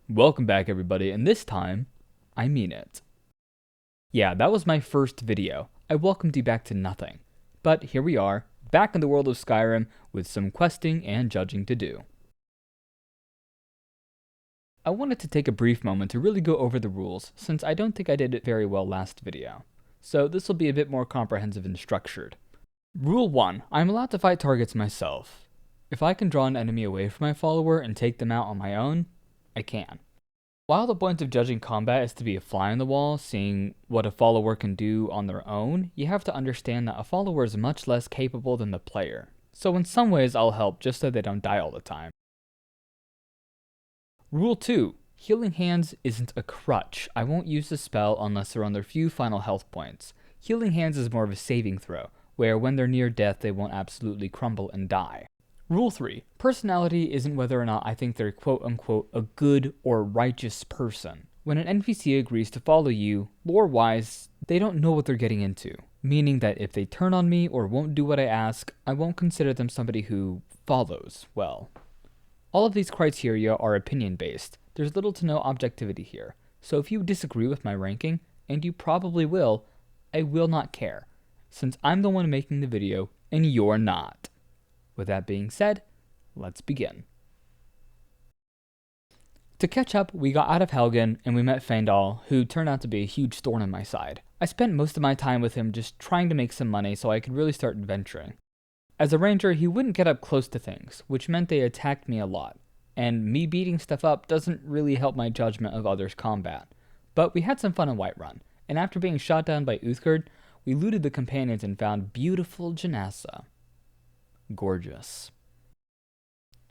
Welcome back everybody, and this time, I mean it. Yeah, that was my first video. I welcomed you back to nothing. But here we are, back in the world of Skyrim, with some questing and judging to do. I wanted to take a brief moment to really go over the rules, since I don't think I did it very well last video. So this will be a bit more comprehensive and structured. Rule 1. I'm allowed to fight targets myself. If I can draw an enemy away from my follower and take them out on my own, I can. While the point of judging combat is to be a fly on the wall, seeing what a follower can do on their own, you have to understand that a follower is much less capable than the player. So in some ways I'll help just so they don't die all the time. Rule 2. Healing Hands isn't a crutch. I won't use the spell unless they're on their few final health points. Healing Hands is more of a saving throw, where when they're near death they won't absolutely crumble and die. Rule 3. Personality isn't whether or not I think they're quote-unquote a good or righteous person. When an NPC agrees to follow you, lore-wise, they don't know what they're getting into. Meaning that if they turn on me or won't do what I ask, I won't consider them somebody who follows well. All of these criteria are opinion-based. There's little to no objectivity here. So if you disagree with my ranking, and you probably will, I will not care, since I'm the one making the video and you're not. With that being said, let's begin. To catch up, we got out of Helgen and we met Faendal, who turned out to be a huge thorn in my side. I spent most of my time with him just trying to make some money so I could really start adventuring. As a ranger, he wouldn't get up close to things, which meant they attacked me a lot, and me beating stuff up doesn't really help my judgment of others' combat. But we had some fun in Whiterun, and after being shot down by Uthgerd, we looted the companions and found beautiful Jenassa. Gorgeous.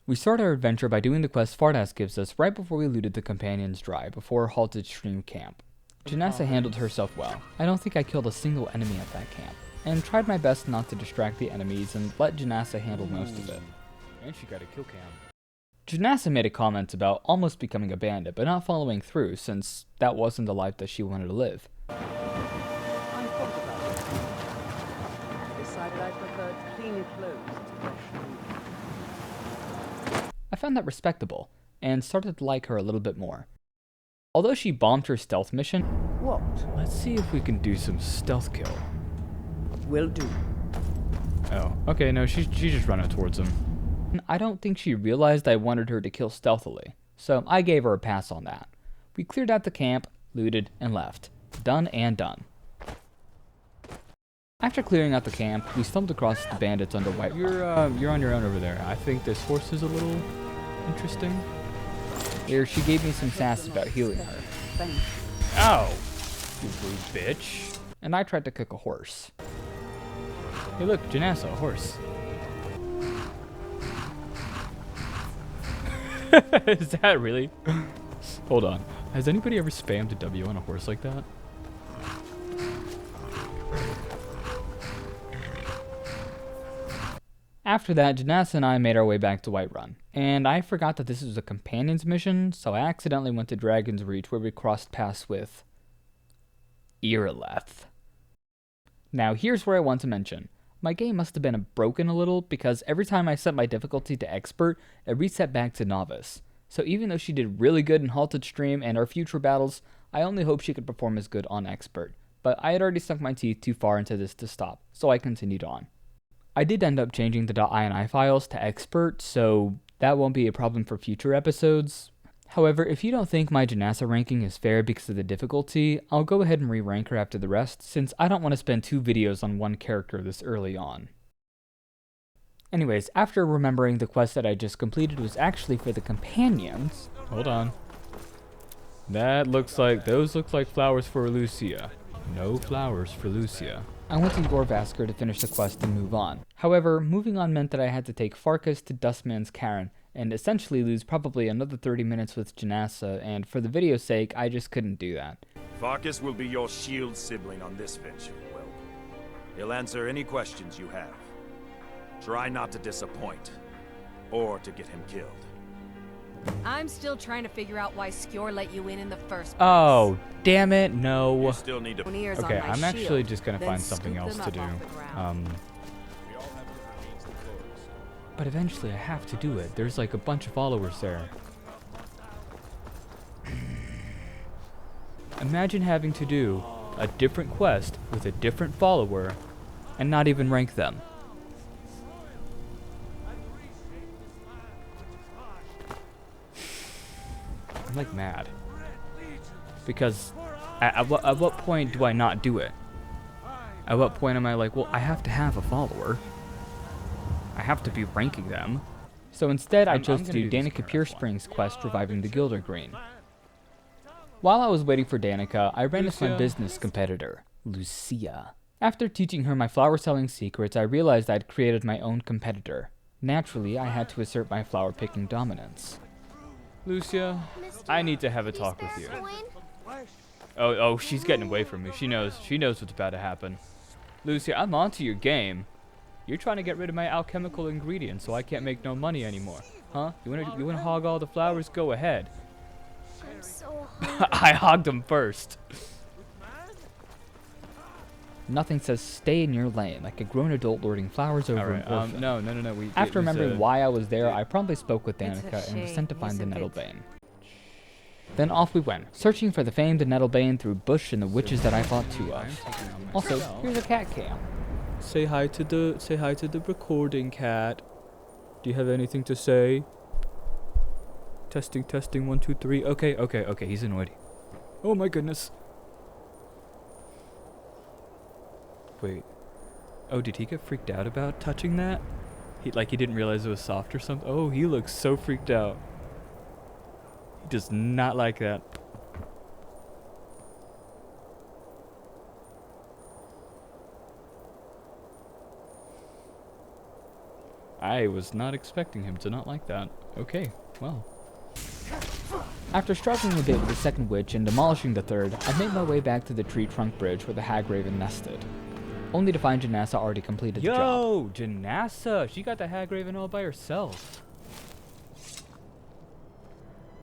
We start our adventure by doing the quest Fardas gives us right before we looted the companions dry, before Halted Stream Camp. Jenassa handled herself well. I don't think I killed a single enemy at that camp, and tried my best not to distract the enemies and let Jenassa handle most of it. And she got a kill cam. Jenassa made a comment about almost becoming a bandit, but not following through, since that wasn't the life that she wanted to live. I thought about it. I decided I preferred clean clothes to fresh food. I found that respectable, and started to like her a little bit more. Although she bombed her stealth mission, What? let's see if we can do some stealth kill. Will do. Oh, okay, no, she's just running towards him. I don't think she realized I wanted her to kill stealthily, so I gave her a pass on that. We cleared out the camp, looted, and left. Done and done. After clearing out the camp, we stumbled across the bandits under White. You're on your own over there. I think this horse is a little interesting. Here, she gave me some sass about healing her. Thank you. Ow! You rude bitch. And I tried to cook a horse. Hey look, Jenassa, a horse. Is that really? Hold on. Has anybody ever spammed a W on a horse like that? After that, Jenassa and I made our way back to Whiterun, and I forgot that this was a companion's mission, so I accidentally went to Dragon's Reach where we crossed paths with Irileth. Now here's where I want to mention. My game must have been broken a little because every time I set my difficulty to expert, it reset back to novice. So even though she did really good in Halted Stream and our future battles, I only hope she could perform as good on expert. But I had already sunk my teeth too far into this to stop, so I continued on. I did end up changing the .ini files to expert, so that won't be a problem for future episodes. However, if you don't think my Jenassa ranking is fair because of the difficulty, I'll go ahead and re-rank her after the rest, since I don't want to spend 2 videos on one character this early on. Anyways, after remembering the quest that I just completed was actually for the companions... Hold on. Those look like flowers for Lucia. No flowers for Lucia. I went to Gorvaskr to finish the quest and move on. However, moving on meant that I had to take Farkas to Dustman's Cairn, and essentially lose probably another 30 minutes with Jenassa, and for the video's sake, I just couldn't do that. Farkas will be your shield sibling on this venture, Will. He'll answer any questions you have. Try not to disappoint, or to get him killed. I'm still trying to figure out why Skjor let you in the first place. Oh, damn it, no. You still need to... Okay, I'm actually just gonna find something else to do. But eventually I have to do it. There's like a bunch of followers there. Imagine having to do a different quest with a different follower and not even rank them. I'm like mad. Because at what point do I not do it? At what point am I like, well, I have to have a follower. I have to be ranking them. So instead, I chose to do Danica Purespring's quest reviving the Eldergleam. While I was waiting for Danica, I ran into my business competitor, Lucia. After teaching her my flower selling secrets, I realized I'd created my own competitor. Naturally, I had to assert my flower picking dominance. Lucia, I need to have a talk with you. Oh, she's getting away from me. She knows what's about to happen. Lucia, I'm onto your game. You're trying to get rid of my alchemical ingredients so I can't make no money anymore. Huh? You wanna hog all the flowers? Go ahead. I'm so hungry. I hogged them first. Nothing says stay in your lane, like a grown adult lording flowers over an orphan. No. After remembering why I was there, I promptly spoke with Danica and was sent to find the Nettlebane. Then off we went, searching for the famed Nettlebane through bush and the witches that I fought two of. Also, here's a cat cam. Say hi to the recording cat. Do you have anything to say? Testing 1 2 3. Okay, he's annoyed. Oh my goodness. Wait. Oh, did he get freaked out about touching that? He didn't realize it was soft or something. Oh, he looks so freaked out. He does not like that. I was not expecting him to not like that. Okay, well. After struggling a bit with the second witch and demolishing the third, I made my way back to the tree trunk bridge where the hag raven nested. Only to find Jenassa already completed the job. Yo, Jenassa! She got the hag raven all by herself.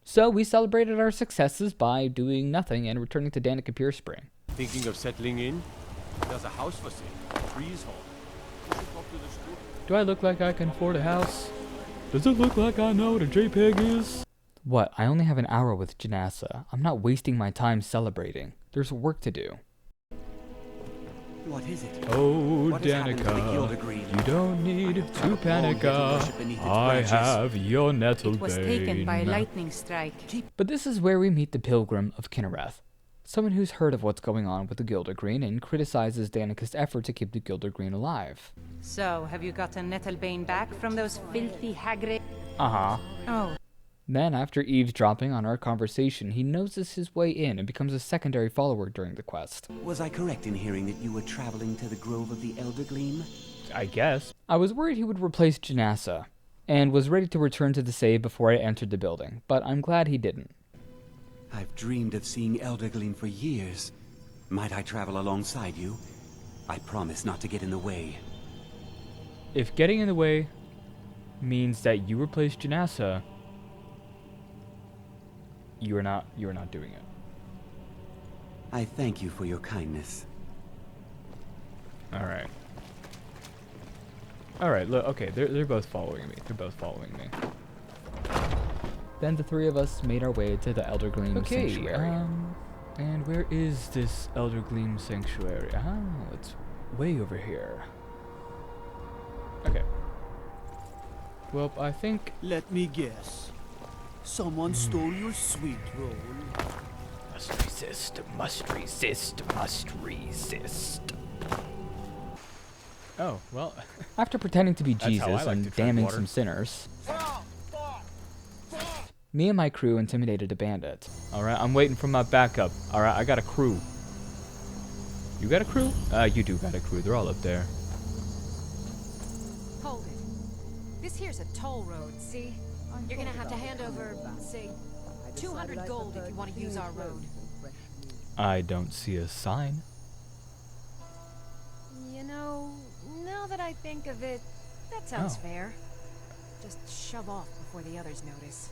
So we celebrated our successes by doing nothing and returning to Danica Purespring. Thinking of settling in? There's a house for sale. Freehold. Do I look like I can afford a house? Does it look like I know what a JPEG is? What? I only have an hour with Jenassa. I'm not wasting my time celebrating. There's work to do. What is it? Oh, What has happened to the Danica, you don't need to panic. I have your Nettlebane. It was taken by a lightning strike. But this is where we meet the Pilgrim of Kinnereth. Someone who's heard of what's going on with the Eldergleam and criticizes Danica's effort to keep the Eldergleam alive. So, have you gotten Nettlebane back from those filthy hagrid? Uh-huh. Oh. Then, after eavesdropping on our conversation, he noses his way in and becomes a secondary follower during the quest. Was I correct in hearing that you were traveling to the Grove of the Eldergleam? I guess. I was worried he would replace Jenassa, and was ready to return to the save before I entered the building, but I'm glad he didn't. I've dreamed of seeing Eldergleam for years. Might I travel alongside you? I promise not to get in the way. If getting in the way means that you replace Jenassa, you are not doing it. I thank you for your kindness. Alright. Alright, look, okay, they're both following me. Then the three of us made our way to the Eldergleam Sanctuary. And where is this Eldergleam Sanctuary? It's way over here. Okay. Well, I think... Let me guess. Someone stole your sweet roll. Must resist, must resist, must resist. Oh, well... After pretending to be Jesus and damning some sinners, me and my crew intimidated a bandit. Alright, I'm waiting for my backup. Alright, I got a crew. You got a crew? You do got a crew. They're all up there. Hold it. This here's a toll road, see? You're gonna have to hand over, say, 200 gold if you want to use our road. I don't see a sign. You know, now that I think of it, that sounds fair. Just shove off before the others notice.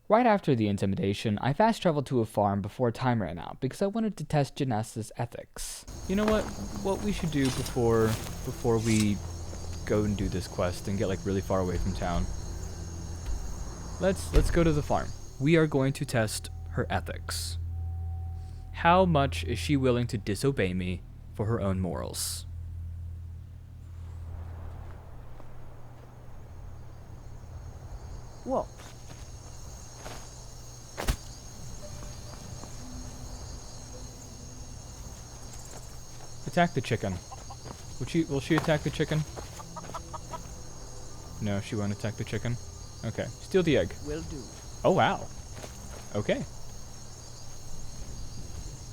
Right after the intimidation, I fast traveled to a farm before time ran out because I wanted to test Jenassa's ethics. You know what we should do before we go and do this quest and get like really far away from town? Let's go to the farm. We are going to test her ethics. How much is she willing to disobey me for her own morals? What? Attack the chicken. Will she attack the chicken? No, she won't attack the chicken. Okay. Steal the egg. Will do. Oh, wow. Okay.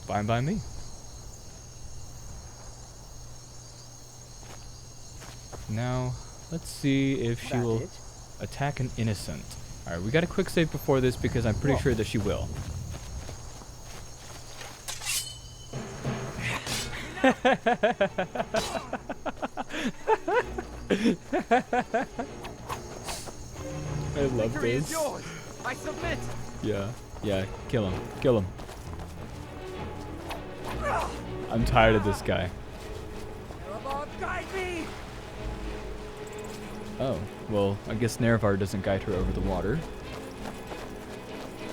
Fine by me. Now, let's see if she That will it? attack an innocent. Alright, we got a quick save before this because I'm pretty sure that she will. I love Victory this. is yours. I submit. Yeah, kill him. Kill him. I'm tired of this guy. Guide me. Oh, well, I guess Nerevar doesn't guide her over the water.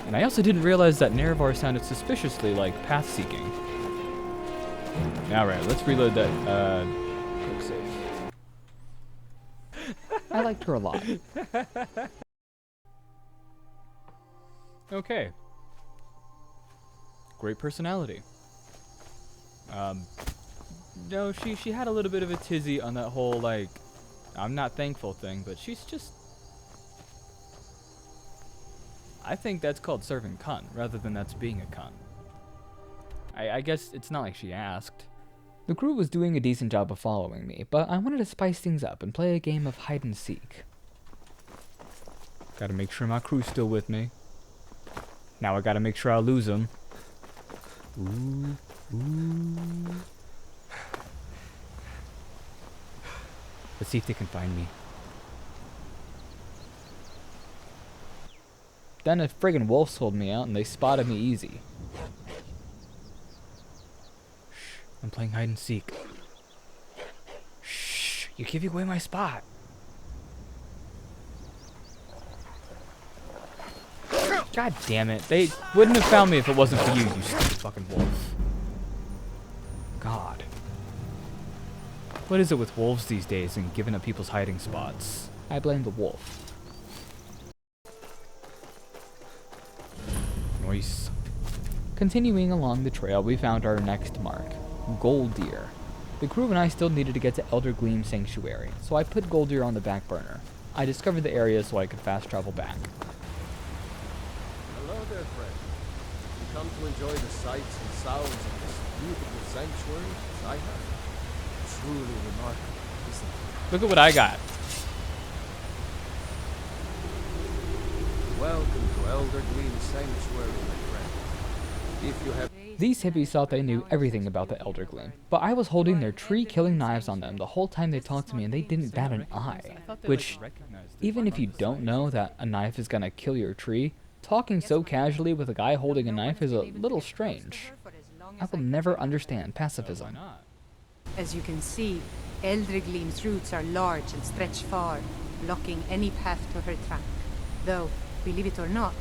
And I also didn't realize that Nerevar sounded suspiciously like path-seeking. Alright, let's reload that, quick save. I liked her a lot. Okay. Great personality. No, she had a little bit of a tizzy on that whole, like, I'm not thankful thing, but she's just... I think that's called serving cunt, rather than that's being a cunt. I guess it's not like she asked. The crew was doing a decent job of following me, but I wanted to spice things up and play a game of hide and seek. Gotta make sure my crew's still with me. Now I gotta make sure I lose them. Ooh. Let's see if they can find me. Then a friggin' wolf sold me out and they spotted me easy. Shh, I'm playing hide and seek. Shh, you're giving away my spot. God damn it. They wouldn't have found me if it wasn't for you, you stupid fucking wolf. God. What is it with wolves these days and giving up people's hiding spots? I blame the wolf. Nice. Continuing along the trail, we found our next mark, Gold Deer. The crew and I still needed to get to Eldergleam Sanctuary, so I put Gold Deer on the back burner. I discovered the area so I could fast travel back. Hello there, friend. You come to enjoy the sights and sounds of this beautiful sanctuary as I have. Truly remarkable, isn't it? Look at what I got. Welcome to Eldergleam Sanctuary, my friend. If you have... These hippies thought they knew everything about the Eldergleam, but I was holding their tree-killing knives on them the whole time they talked to me and they didn't bat an eye. Which, even if you don't know that a knife is gonna kill your tree, talking so casually with a guy holding a knife is a little strange. I will never understand pacifism. As you can see, Eldergleam's roots are large and stretch far, blocking any path to her trunk. Though, believe it or not,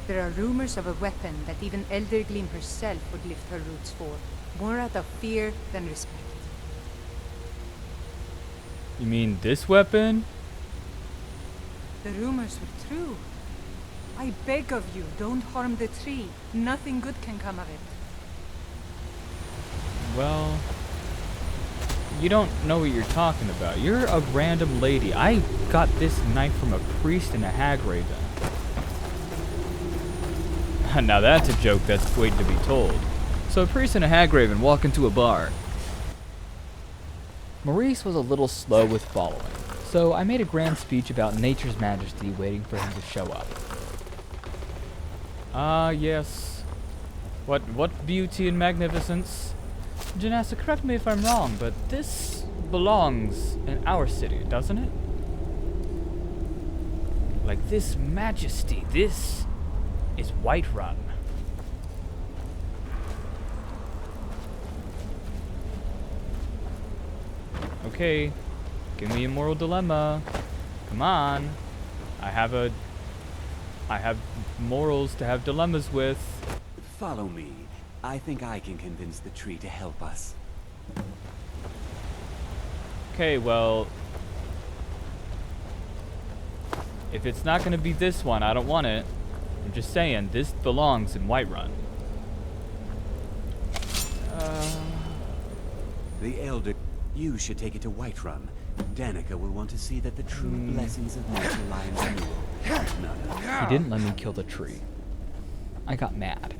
there are rumors of a weapon that even Eldergleam herself would lift her roots for, more out of fear than respect. You mean this weapon? The rumors were true. I beg of you, don't harm the tree. Nothing good can come of it. Well, you don't know what you're talking about. You're a random lady. I got this knife from a priest and a hag raven. Now that's a joke that's waiting to be told. So a priest and a hag raven walk into a bar. Maurice was a little slow with following, so I made a grand speech about nature's majesty waiting for him to show up. Ah, yes. What beauty and magnificence. Jenassa, correct me if I'm wrong, but this belongs in our city, doesn't it? Like this majesty, this is Whiterun. Okay, give me a moral dilemma. Come on. I have a I have morals to have dilemmas with. Follow me. I think I can convince the tree to help us. Okay, well, if it's not gonna be this one, I don't want it. I'm just saying, this belongs in Whiterun. The Elder... You should take it to Whiterun. Danica will want to see that the true blessings of nature lie in renewal. He didn't let me kill the tree. I got mad.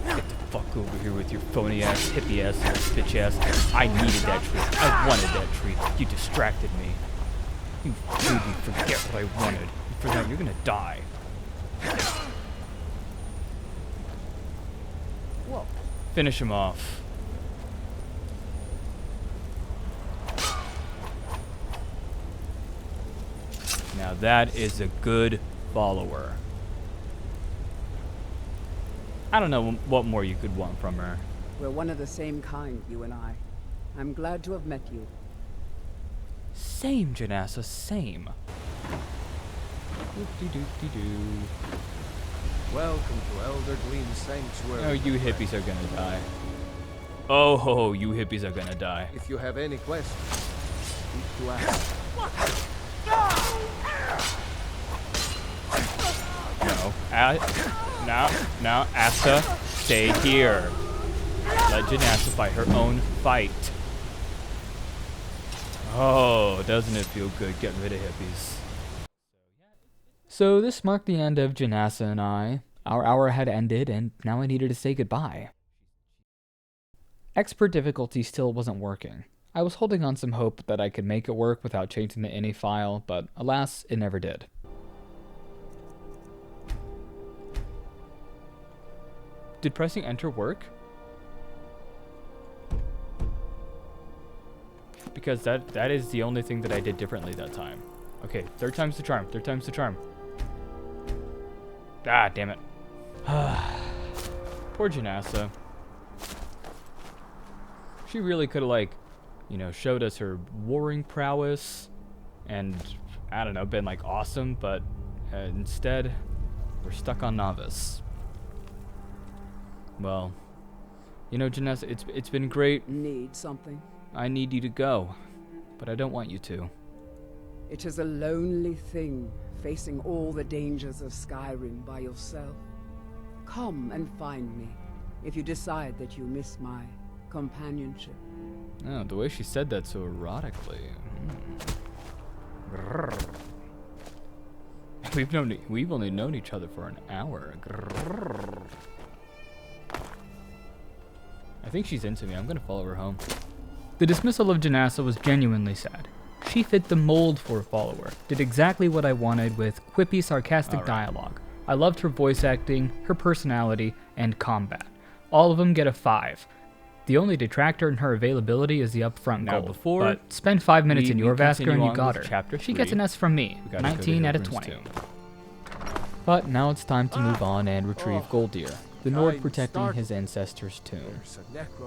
Get the fuck over here with your phony ass, hippie ass, bitch ass. I needed that tree. I wanted that tree. You distracted me. You made me forget what I wanted. For that, you're gonna die. Whoa. Finish him off. Now that is a good follower. I don't know what more you could want from her. We're one of the same kind, you and I. I'm glad to have met you. Same, Jenassa, same. Doop-de-doop-de-doo. Welcome to Eldergleam Sanctuary. Oh, you hippies are gonna die. Oh, ho, ho, you hippies are gonna die. If you have any questions, speak to us. No, Asta, stay here. Let Jenassa fight her own fight. Oh, doesn't it feel good getting rid of hippies? So this marked the end of Jenassa and I. Our hour had ended, and now I needed to say goodbye. Expert difficulty still wasn't working. I was holding on some hope that I could make it work without changing the ini file, but alas, it never did. Did pressing enter work? Because that is the only thing that I did differently that time. Okay, third time's the charm, third time's the charm. Ah, damn it. Poor Jenassa. She really could have, like, you know, showed us her warring prowess and, I don't know, been, like, awesome, but instead, we're stuck on novice. Well, you know, Jenassa, it's been great. Need something? I need you to go, but I don't want you to. It is a lonely thing, facing all the dangers of Skyrim by yourself. Come and find me, if you decide that you miss my companionship. Oh, the way she said that so erotically. We've only known each other for an hour. I think she's into me. I'm gonna follow her home. The dismissal of Jenassa was genuinely sad. She fit the mold for a follower, did exactly what I wanted with quippy, sarcastic dialogue. I loved her voice acting, her personality, and combat. All of them get a 5. The only detractor in her availability is the upfront goal. But spend 5 minutes in your Vasker and you got her. She gets an S from me, 19 out of 20. But now it's time to move on and retrieve Goldir, the Nord protecting his ancestors' tomb.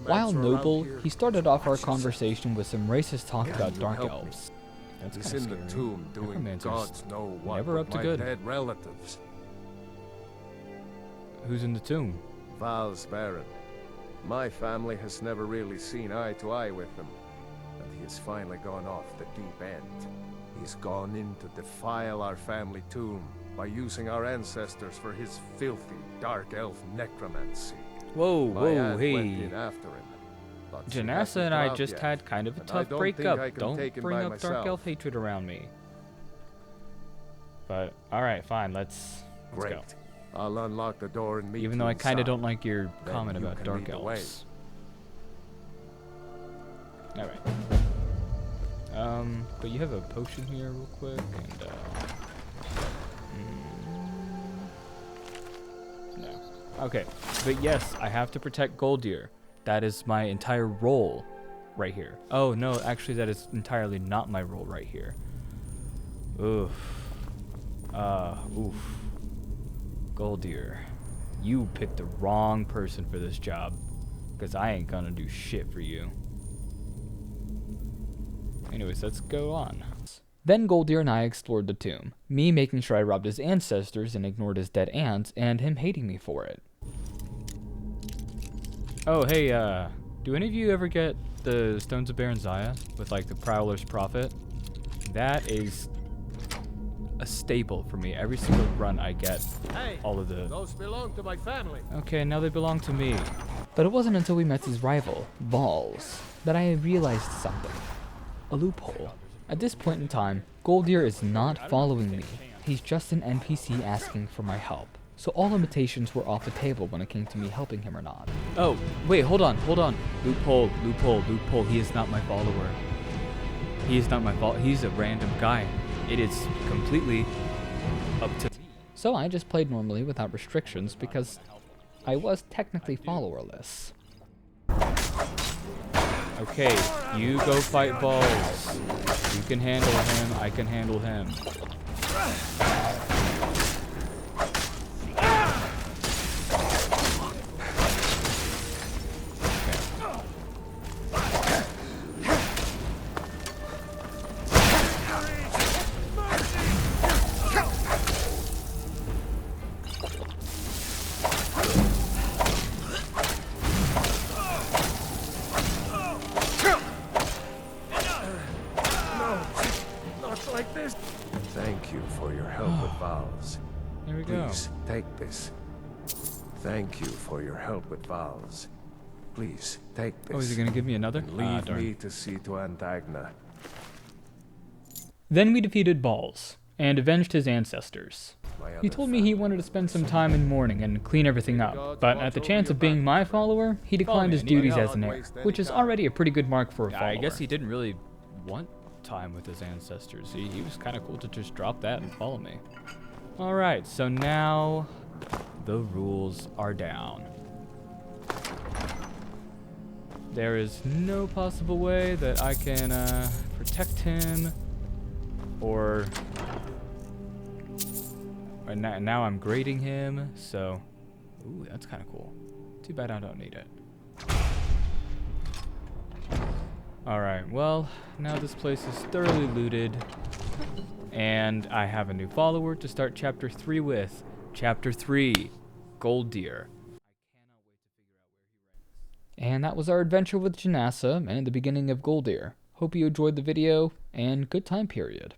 While noble, he started off our conversation with some racist talk about dark elves. That's He's kind in of the scary. tomb doing Necromancers gods know what never with up to my good. dead relatives. Who's in the tomb? Val's Baron. My family has never really seen eye to eye with him, and he has finally gone off the deep end. He's gone in to defile our family tomb by using our ancestors for his filthy, dark elf necromancy. Whoa, My whoa, aunt went in hey. after him, but she Janassa hasn't and I come out just yet, had kind of a and I tough don't think I breakup. can Don't take him bring by up dark myself. elf hatred around me. But, alright, fine, let's Great. go. I'll unlock the door and meet Even you though I kind of inside. don't like your Then comment you about can dark lead the way. elves. Alright. But you have a potion here real quick, and, no. Okay, but yes, I have to protect Goldir. That is my entire role right here. Oh, no, actually that is entirely not my role right here. Oof. Oof. Goldir, you picked the wrong person for this job, because I ain't gonna do shit for you. Anyways, let's go on. Then Goldir and I explored the tomb, me making sure I robbed his ancestors and ignored his dead aunt, and him hating me for it. Oh, hey, do any of you ever get the Stones of Baron Zaya with, like, the Prowler's Prophet? That is a staple for me. Every single run I get all of the... Those belong to my family. Okay, now they belong to me. But it wasn't until we met his rival, Vals, that I realized something. A loophole. At this point in time, Goldir is not following me. He's just an NPC asking for my help. So all limitations were off the table when it came to me helping him or not. Oh, wait, hold on. Loophole. He is not my follower. He is not my follower. He's a random guy. It is completely up to me. So I just played normally without restrictions because I was technically followerless. Okay, you go fight Balls. You can handle him, I can handle him. Thank you for your help with Vals. Here we go. Please, take this. Thank you for your help with Vals. Please, take this. Oh, is he gonna give me another? And leave me to see to Antagna. Then we defeated Balls and avenged his ancestors. He told me he wanted to spend some time in mourning and clean everything up, but at the chance of being my follower, he declined his duties as an heir, which is already a pretty good mark for a follower. I guess he didn't really want time with his ancestors. He was kind of cool to just drop that and follow me. Alright, so now the rules are down. There is no possible way that I can protect him or now I'm grading him, so ooh, that's kind of cool. Too bad I don't need it. Alright, well, now this place is thoroughly looted, and I have a new follower to start Chapter 3 with. Chapter 3, Goldir. And that was our adventure with Jenassa and the beginning of Goldir. Hope you enjoyed the video, and good time period.